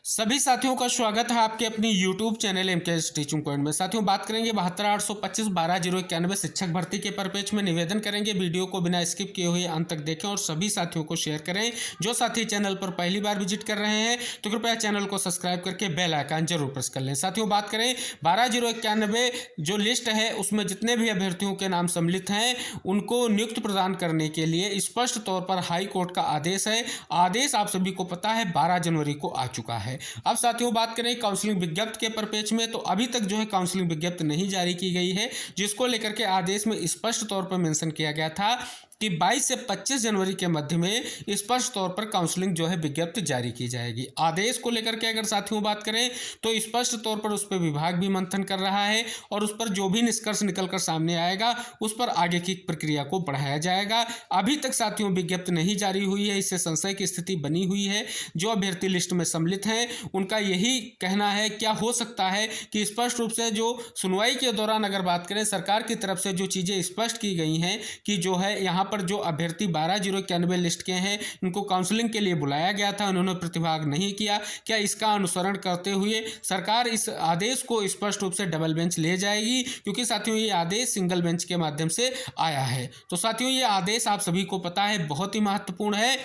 सभी साथियों का स्वागत है आपके अपनी YouTube channel MKS teaching point में। साथियों बात करेंगे 72,825,12,091 शिक्षक भर्ती के परिपेक्ष में। निवेदन करेंगे वीडियो को बिना स्किप किए हुए अंत तक देखें और सभी साथियों को शेयर करें। जो साथी चैनल पर पहली बार विजिट कर रहे हैं तो कृपया चैनल को सब्सक्राइब करके बेल आइकन जरूर प्रेस कर लें। साथियों बात करें 12,091 जो लिस्ट है उसमें जितने भी अभ्यर्थियों के नाम सम्मिलित हैं उनको नियुक्ति प्रदान करने के लिए स्पष्ट तौर पर हाई कोर्ट का आदेश है। आदेश आप सभी को पता है 12 जनवरी को आ चुका है। अब साथियों बात करें काउंसलिंग विज्ञप्ति के परिपेक्ष में, तो अभी तक जो है काउंसलिंग विज्ञप्ति नहीं जारी की गई है, जिसको लेकर के आदेश में स्पष्ट तौर पर मेंशन किया गया था कि 22 से 25 जनवरी के मध्य में स्पष्ट तौर पर काउंसलिंग जो है विज्ञप्ति जारी की जाएगी। आदेश को लेकर के अगर साथियों बात करें तो स्पष्ट तौर पर उस पर विभाग भी मंथन कर रहा है और उस पर जो भी निष्कर्ष निकलकर सामने आएगा उस पर आगे की प्रक्रिया को बढ़ाया जाएगा। अभी तक साथियों विज्ञप्ति नहीं जारी हुई है, इससे संशय की स्थिति बनी हुई है। जो अभ्यर्थी लिस्ट में सम्मिलित हैं उनका यही कहना है, क्या हो सकता है कि स्पष्ट रूप से जो सुनवाई के दौरान अगर बात करें सरकार की तरफ से जो चीज़ें स्पष्ट की गई हैं कि जो है यहाँ पर जो अभ्यर्थी 12,091 लिस्ट के हैं इनको काउंसलिंग के लिए बुलाया गया था, उन्होंने प्रतिभाग नहीं किया। क्या इसका अनुसरण करते हुए सरकार इस आदेश को स्पष्ट रूप से डबल बेंच ले जाएगी? क्योंकि साथियों ये आदेश सिंगल बेंच के माध्यम से आया है। तो साथियों ये आदेश आप सभी को पता है बहुत ही महत्वपूर्ण है।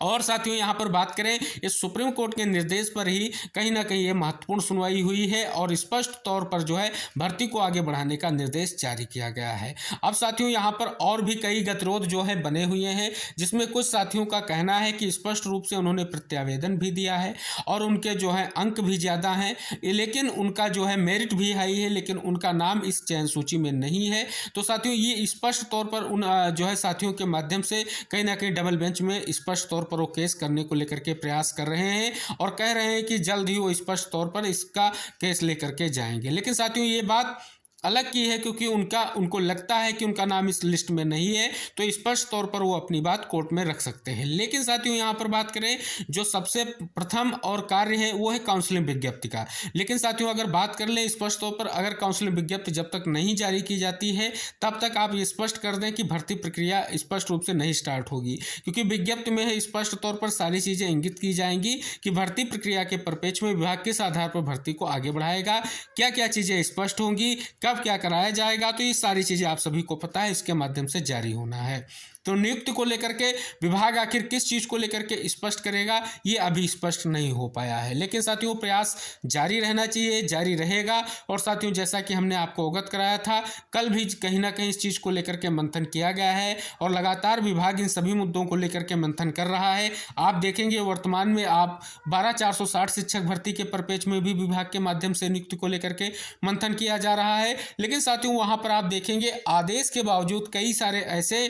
और साथियों यहाँ पर बात करें इस सुप्रीम कोर्ट के निर्देश पर ही कहीं ना कहीं ये महत्वपूर्ण सुनवाई हुई है और स्पष्ट तौर पर जो है भर्ती को आगे बढ़ाने का निर्देश जारी किया गया है। अब साथियों यहाँ पर और भी कई गतिरोध जो है बने हुए हैं, जिसमें कुछ साथियों का कहना है कि स्पष्ट रूप से उन्होंने प्रत्यावेदन भी दिया है और उनके जो है अंक भी ज़्यादा हैं, लेकिन उनका जो है मेरिट भी हाई है, लेकिन उनका नाम इस चयन सूची में नहीं है। तो साथियों ये स्पष्ट तौर पर उन जो है साथियों के माध्यम से कहीं ना कहीं डबल बेंच में स्पष्ट तौर पर वो केस करने को लेकर के प्रयास कर रहे हैं और कह रहे हैं कि जल्द ही वो स्पष्ट तौर पर इसका केस लेकर के जाएंगे। लेकिन साथियों ये बात अलग की है क्योंकि उनको लगता है कि उनका नाम इस लिस्ट में नहीं है, तो स्पष्ट तौर पर वो अपनी बात कोर्ट में रख सकते हैं। लेकिन साथियों यहाँ पर बात करें जो सबसे प्रथम और कार्य है वो है काउंसलिंग विज्ञप्ति का। लेकिन साथियों अगर बात कर लें स्पष्ट तौर पर, अगर काउंसलिंग विज्ञप्ति जब तक नहीं जारी की जाती है तब तक आप ये स्पष्ट कर दें कि भर्ती प्रक्रिया स्पष्ट रूप से नहीं स्टार्ट होगी, क्योंकि विज्ञप्ति में है स्पष्ट तौर पर सारी चीज़ें इंगित की जाएंगी कि भर्ती प्रक्रिया के परिपेक्ष में विभाग किस आधार पर भर्ती को आगे बढ़ाएगा, क्या क्या चीज़ें स्पष्ट होंगी, क्या कराया जाएगा। तो ये सारी चीज़ें आप सभी को पता है, इसके माध्यम से जारी होना है। तो नियुक्ति को लेकर के विभाग आखिर किस चीज़ को लेकर के स्पष्ट करेगा ये अभी स्पष्ट नहीं हो पाया है। लेकिन साथियों प्रयास जारी रहना चाहिए, जारी रहेगा। और साथियों जैसा कि हमने आपको अवगत कराया था, कल भी कहीं ना कहीं इस चीज़ को लेकर के मंथन किया गया है और लगातार विभाग इन सभी मुद्दों को लेकर के मंथन कर रहा है। आप देखेंगे वर्तमान में आप 12,460 शिक्षक भर्ती के परिपेक्ष में भी विभाग के माध्यम से नियुक्ति को लेकर के मंथन किया जा रहा है। लेकिन साथियों वहाँ पर आप देखेंगे आदेश के बावजूद कई सारे ऐसे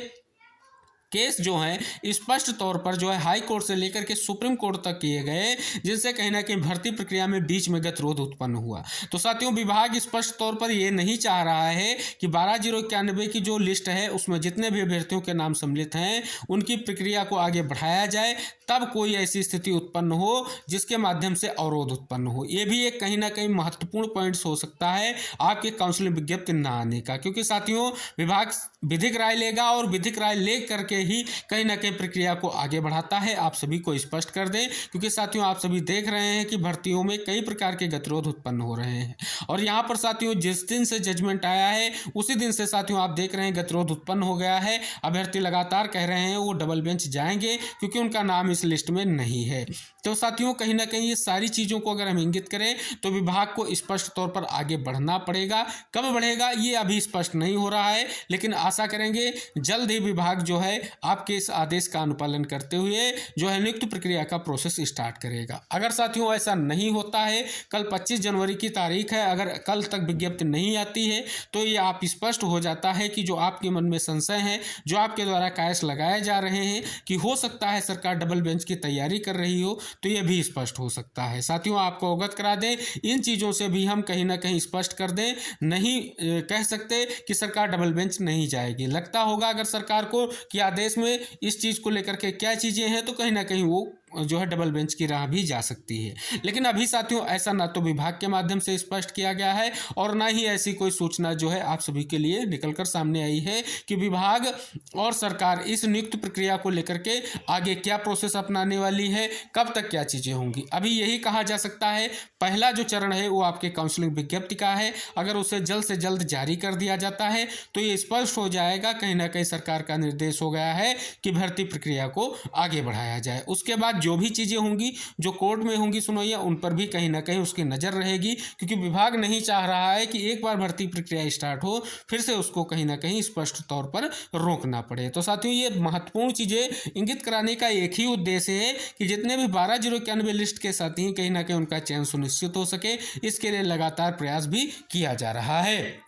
केस जो हैं स्पष्ट तौर पर जो है हाई कोर्ट से लेकर के सुप्रीम कोर्ट तक किए गए, जिनसे कहीं ना कहीं भर्ती प्रक्रिया में बीच में गतिरोध उत्पन्न हुआ। तो साथियों विभाग स्पष्ट तौर पर ये नहीं चाह रहा है कि 12,091 की जो लिस्ट है उसमें जितने भी अभ्यर्थियों के नाम सम्मिलित हैं उनकी प्रक्रिया को आगे बढ़ाया जाए, तब कोई ऐसी स्थिति उत्पन्न हो जिसके माध्यम से अवरोध उत्पन्न हो। ये भी एक कहीं ना कहीं महत्वपूर्ण पॉइंट्स हो सकता है आपके काउंसलिंग विज्ञप्ति न आने का, क्योंकि साथियों विभाग विधिक राय लेगा और विधिक राय ले करके ही कहीं ना कहीं प्रक्रिया को आगे बढ़ाता है। आप सभी को स्पष्ट कर दें, क्योंकि साथियों आप सभी देख रहे हैं कि भर्तियों में कई प्रकार के गतिरोध उत्पन्न हो रहे हैं और यहाँ पर साथियों जिस दिन से जजमेंट आया है उसी दिन से साथियों आप देख रहे हैं गतिरोध उत्पन्न हो गया है। अभ्यर्थी लगातार कह रहे हैं वो डबल बेंच जाएंगे क्योंकि उनका नाम इस लिस्ट में नहीं है। तो साथियों कहीं ना कहीं ये सारी चीज़ों को अगर हम इंगित करें तो विभाग को स्पष्ट तौर पर आगे बढ़ना पड़ेगा। कब बढ़ेगा ये अभी स्पष्ट नहीं हो रहा है, लेकिन आशा करेंगे जल्द ही विभाग जो है आपके इस आदेश का अनुपालन करते हुए जो है नियुक्ति प्रक्रिया का प्रोसेस स्टार्ट करेगा। अगर साथियों ऐसा नहीं होता है, कल 25 जनवरी की तारीख है, अगर कल तक विज्ञप्ति नहीं आती है तो ये आप स्पष्ट हो जाता है कि जो आपके मन में संशय है, जो आपके द्वारा कायस लगाए जा रहे हैं कि हो सकता है सरकार डबल बेंच की तैयारी कर रही हो, तो ये भी स्पष्ट हो सकता है। साथियों आपको अवगत करा दें, इन चीज़ों से भी हम कहीं ना कहीं स्पष्ट कर दें, नहीं कह सकते कि सरकार डबल बेंच नहीं जाएगी। लगता होगा अगर सरकार को कि आदेश में इस चीज़ को लेकर के क्या चीज़ें हैं, तो कहीं ना कहीं वो जो है डबल बेंच की राह भी जा सकती है। लेकिन अभी साथियों ऐसा ना तो विभाग के माध्यम से स्पष्ट किया गया है और ना ही ऐसी कोई सूचना जो है आप सभी के लिए निकलकर सामने आई है कि विभाग और सरकार इस नियुक्ति प्रक्रिया को लेकर के आगे क्या प्रोसेस अपनाने वाली है, कब तक क्या चीजें होंगी। अभी यही कहा जा सकता है पहला जो चरण है वो आपके काउंसलिंग विज्ञप्ति का है। अगर उसे जल्द से जल्द जारी कर दिया जाता है तो ये स्पष्ट हो जाएगा, कहीं ना कहीं सरकार का निर्देश हो गया है कि भर्ती प्रक्रिया को आगे बढ़ाया जाए। उसके बाद जो भी चीजें होंगी जो कोर्ट में होंगी सुनोइया, उन पर भी कहीं ना कहीं उसकी नजर रहेगी, क्योंकि विभाग नहीं चाह रहा है कि एक बार भर्ती प्रक्रिया स्टार्ट हो फिर से उसको कहीं ना कहीं स्पष्ट तौर पर रोकना पड़े। तो साथियों ये महत्वपूर्ण चीजें इंगित कराने का एक ही उद्देश्य है कि जितने भी 12,091 लिस्ट के साथी हैं कहीं ना कहीं उनका चयन सुनिश्चित हो सके, इसके लिए लगातार प्रयास भी किया जा रहा है।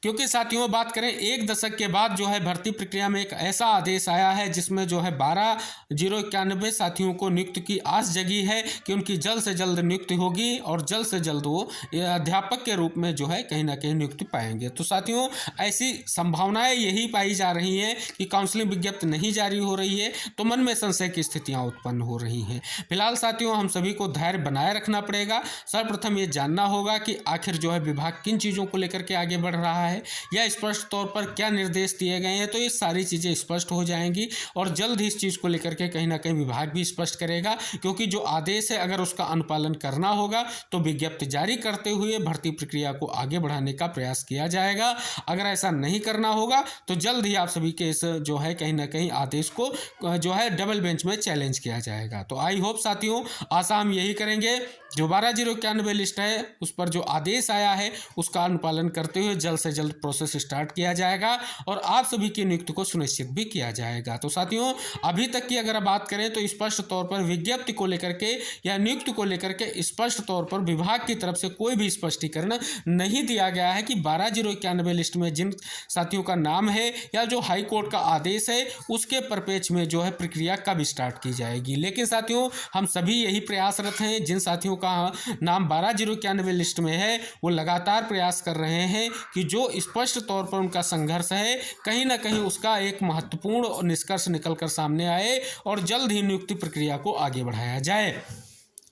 क्योंकि साथियों बात करें 1 दशक के बाद जो है भर्ती प्रक्रिया में एक ऐसा आदेश आया है जिसमें जो है 12,091 साथियों को नियुक्ति की आस जगी है कि उनकी जल्द से जल्द नियुक्ति होगी और जल्द से जल्द वो अध्यापक के रूप में जो है कहीं ना कहीं नियुक्ति पाएंगे। तो साथियों ऐसी संभावनाएं यही पाई जा रही हैं कि काउंसलिंग विज्ञप्ति नहीं जारी हो रही है तो मन में संशय की स्थितियाँ उत्पन्न हो रही हैं। फिलहाल साथियों हम सभी को धैर्य बनाए रखना पड़ेगा। सर्वप्रथम ये जानना होगा कि आखिर जो है विभाग किन चीज़ों को लेकर के आगे बढ़ रहा है या स्पष्ट तौर पर क्या निर्देश दिए गए हैं, तो ये सारी चीज़ें स्पष्ट हो जाएंगी और जल्द ही इस चीज़ को लेकर के कहीं ना कहीं विभाग भी स्पष्ट करेगा। क्योंकि जो आदेश है अगर उसका अनुपालन करना होगा तो विज्ञप्ति जारी करते हुए भर्ती प्रक्रिया को आगे बढ़ाने का प्रयास किया जाएगा। अगर ऐसा नहीं करना होगा तो जल्द ही आप सभी के इस जो है कहीं ना कहीं आदेश को जो है डबल बेंच में चैलेंज किया जाएगा। तो आई होप साथियों आशा हम यही करेंगे जो 12,091 लिस्ट है उस पर जो आदेश आया है उसका अनुपालन करते हुए जल्द से जल्द प्रोसेस स्टार्ट किया जाएगा और आप सभी की नियुक्ति को सुनिश्चित भी किया जाएगा। तो साथियों अभी तक की अगर बात करें तो स्पष्ट तौर पर विज्ञप्ति को लेकर के या नियुक्ति को लेकर के स्पष्ट तौर पर विभाग की तरफ से कोई भी स्पष्टीकरण नहीं दिया गया है कि 12,091 लिस्ट में जिन साथियों का नाम है या जो हाई कोर्ट का आदेश है उसके परिप्रेक्ष्य में जो है प्रक्रिया कब स्टार्ट की जाएगी। लेकिन साथियों हम सभी यही प्रयासरत हैं, जिन साथियों का नाम 12,091 लिस्ट में है वो लगातार प्रयास कर रहे हैं कि जो स्पष्ट तौर पर उनका संघर्ष है कहीं ना कहीं उसका एक महत्वपूर्ण निष्कर्ष निकलकर सामने आए और जल्द ही नियुक्ति प्रक्रिया को आगे बढ़ाया जाए।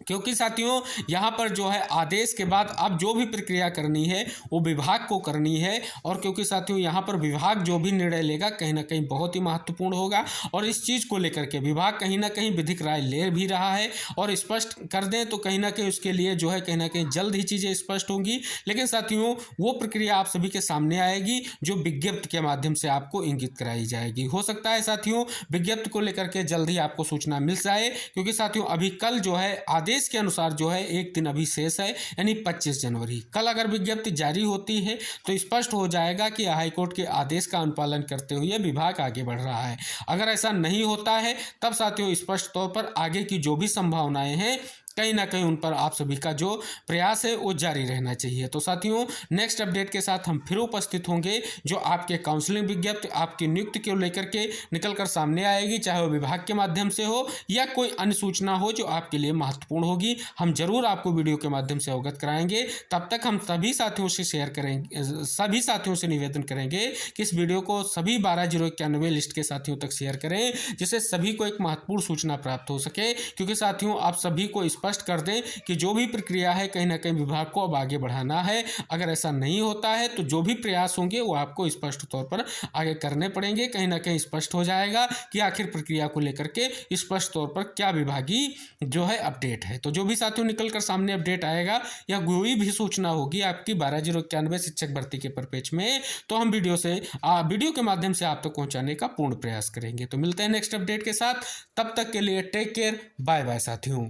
क्योंकि साथियों यहाँ पर जो है आदेश के बाद अब जो भी प्रक्रिया करनी है वो विभाग को करनी है और क्योंकि साथियों यहाँ पर विभाग जो भी निर्णय लेगा कहीं ना कहीं बहुत ही महत्वपूर्ण होगा और इस चीज़ को लेकर के विभाग कहीं ना कहीं विधिक राय ले भी रहा है और स्पष्ट कर दें तो कहीं ना कहीं उसके लिए जो है कहीं ना कहीं जल्द ही चीज़ें स्पष्ट होंगी। लेकिन साथियों वो प्रक्रिया आप सभी के सामने आएगी जो विज्ञप्ति के माध्यम से आपको इंगित कराई जाएगी। हो सकता है साथियों विज्ञप्ति को लेकर के जल्द ही आपको सूचना मिल जाए, क्योंकि साथियों अभी कल जो है आदेश के अनुसार जो है एक दिन अभी शेष है यानी 25 जनवरी। कल अगर विज्ञप्ति जारी होती है तो स्पष्ट हो जाएगा कि हाईकोर्ट के आदेश का अनुपालन करते हुए विभाग आगे बढ़ रहा है। अगर ऐसा नहीं होता है तब साथियों स्पष्ट तौर पर आगे की जो भी संभावनाएं हैं कहीं ना कहीं उन पर आप सभी का जो प्रयास है वो जारी रहना चाहिए। तो साथियों नेक्स्ट अपडेट के साथ हम फिर उपस्थित होंगे जो आपके काउंसलिंग विज्ञप्ति आपकी नियुक्ति को लेकर के निकल कर सामने आएगी, चाहे वो विभाग के माध्यम से हो या कोई अन्य सूचना हो जो आपके लिए महत्वपूर्ण होगी, हम जरूर आपको वीडियो के माध्यम से अवगत कराएंगे। तब तक हम सभी साथियों से शेयर करेंगे, सभी साथियों से निवेदन करेंगे कि इस वीडियो को सभी 12,091 लिस्ट के साथियों तक शेयर करें जिससे सभी को एक महत्वपूर्ण सूचना प्राप्त हो सके। क्योंकि साथियों आप सभी को स्पष्ट कर दें कि जो भी प्रक्रिया है कहीं ना कहीं विभाग को अब आगे बढ़ाना है। अगर ऐसा नहीं होता है तो जो भी प्रयास होंगे वो आपको स्पष्ट तौर पर आगे करने पड़ेंगे। कहीं ना कहीं स्पष्ट हो जाएगा कि आखिर प्रक्रिया को लेकर के स्पष्ट तौर पर क्या विभागीय जो है अपडेट है। तो जो भी साथियों निकल कर सामने अपडेट आएगा या कोई भी सूचना होगी आपकी 12,091 शिक्षक भर्ती के परिप्रेक्ष्य में तो हम वीडियो के माध्यम से आप तक पहुंचाने का पूर्ण प्रयास करेंगे। तो मिलते हैं नेक्स्ट अपडेट के साथ, तब तक के लिए टेक केयर, बाय बाय साथियों।